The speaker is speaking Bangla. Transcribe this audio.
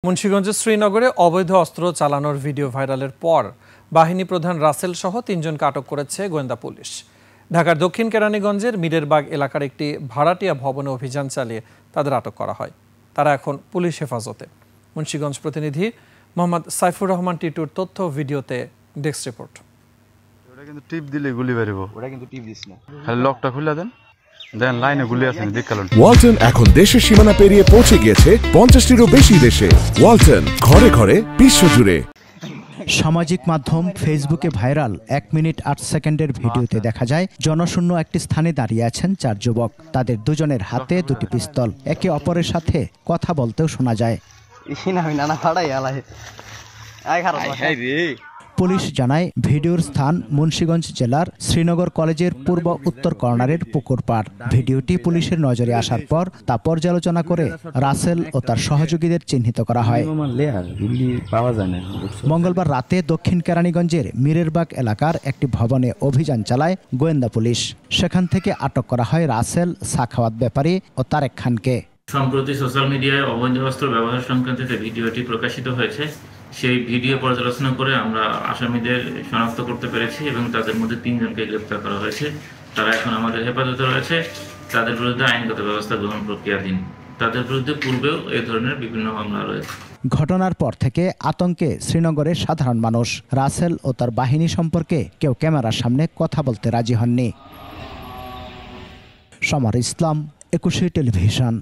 মুন্সিগঞ্জের শ্রীনগরে অবৈধ অস্ত্র চালানোর ভিডিও ভাইরালের পর বাহিনী প্রধান রাসেল সহ ৩ জনকে আটক করেছে গোয়েন্দা পুলিশ। ঢাকার দক্ষিণ কেরানীগঞ্জের মিরেরবাগ এলাকার একটি ভাড়াটিয়া ভবনে অভিযান চালিয়ে তাদের আটক করা হয়। তারা এখন পুলিশ হেফাজতে। মুন্সিগঞ্জ প্রতিনিধি মোহাম্মদ সাইফুর রহমান টিটুর তথ্য ভিডিওতে ডেস্ক রিপোর্ট। ওটা কিন্তু টিপ দিলে গুলি বেরোবে। ওটা কিন্তু টিপ দিস না, খালি লকটা খুলে দেন, দেন লাইনে গুলি আছে দেখলাম। ওয়ালটন এখন দেশের সীমানা পেরিয়ে পৌঁছে গিয়েছে 50টিরও বেশি দেশে। ওয়ালটন, ঘরে ঘরে বিশ্বজুড়ে। সামাজিক মাধ্যম ফেসবুকে ভাইরাল 1 মিনিট 8 সেকেন্ডের ভিডিওতে দেখা যায় জনশূন্য একটি স্থানে দাঁড়িয়ে আছেন 4 যুবক। তাদের দুজনের হাতে 2টি পিস্তল, একে অপরের সাথে কথা বলতেও শোনা যায়। পুলিশ জানায় ভিডিওর স্থান মুন্সিগঞ্জ জেলার শ্রীনগর কলেজের পূর্ব উত্তর কর্নারের পুকুর পাড়। ভিডিওটি পুলিশের নজরে আসার পর তা পর্যালোচনা করে রাসেল ও তার সহযোগীদের চিহ্নিত করা হয়। মঙ্গলবার রাতে দক্ষিণ কেরানীগঞ্জের মিরেরবাগ এলাকার একটি ভবনে অভিযান চালায় গোয়েন্দা পুলিশ। সেখান থেকে আটক করা হয় রাসেল, সাখাওয়াত ব্যাপারী ও তারেক খানকে। সম্প্রতি সোশ্যাল মিডিয়ায় অবৈধ অস্ত্র ব্যবহার সংক্রান্ত যে ভিডিওটি প্রকাশিত হয়েছে, সেই ভিডিও পর্যালোচনা করে আমরা আসামিদের শনাক্ত করতে পেরেছি এবং তাদের মধ্যে 3 জনকে গ্রেপ্তার করা হয়েছে। তারা এখন আমাদের হেফাজতে রয়েছে। তাদের বিরুদ্ধে আইনগত ব্যবস্থা গ্রহণ প্রক্রিয়াধীন। তাদের বিরুদ্ধে পূর্বেও এই ধরনের বিভিন্ন মামলা রয়েছে। ঘটনার পর থেকে আতঙ্কে শ্রীনগরের সাধারণ মানুষ। রাসেল ও তার বাহিনী সম্পর্কে কেউ ক্যামেরার সামনে কথা বলতে রাজি হননি। সমর ইসলাম, 21 টেলিভিশন।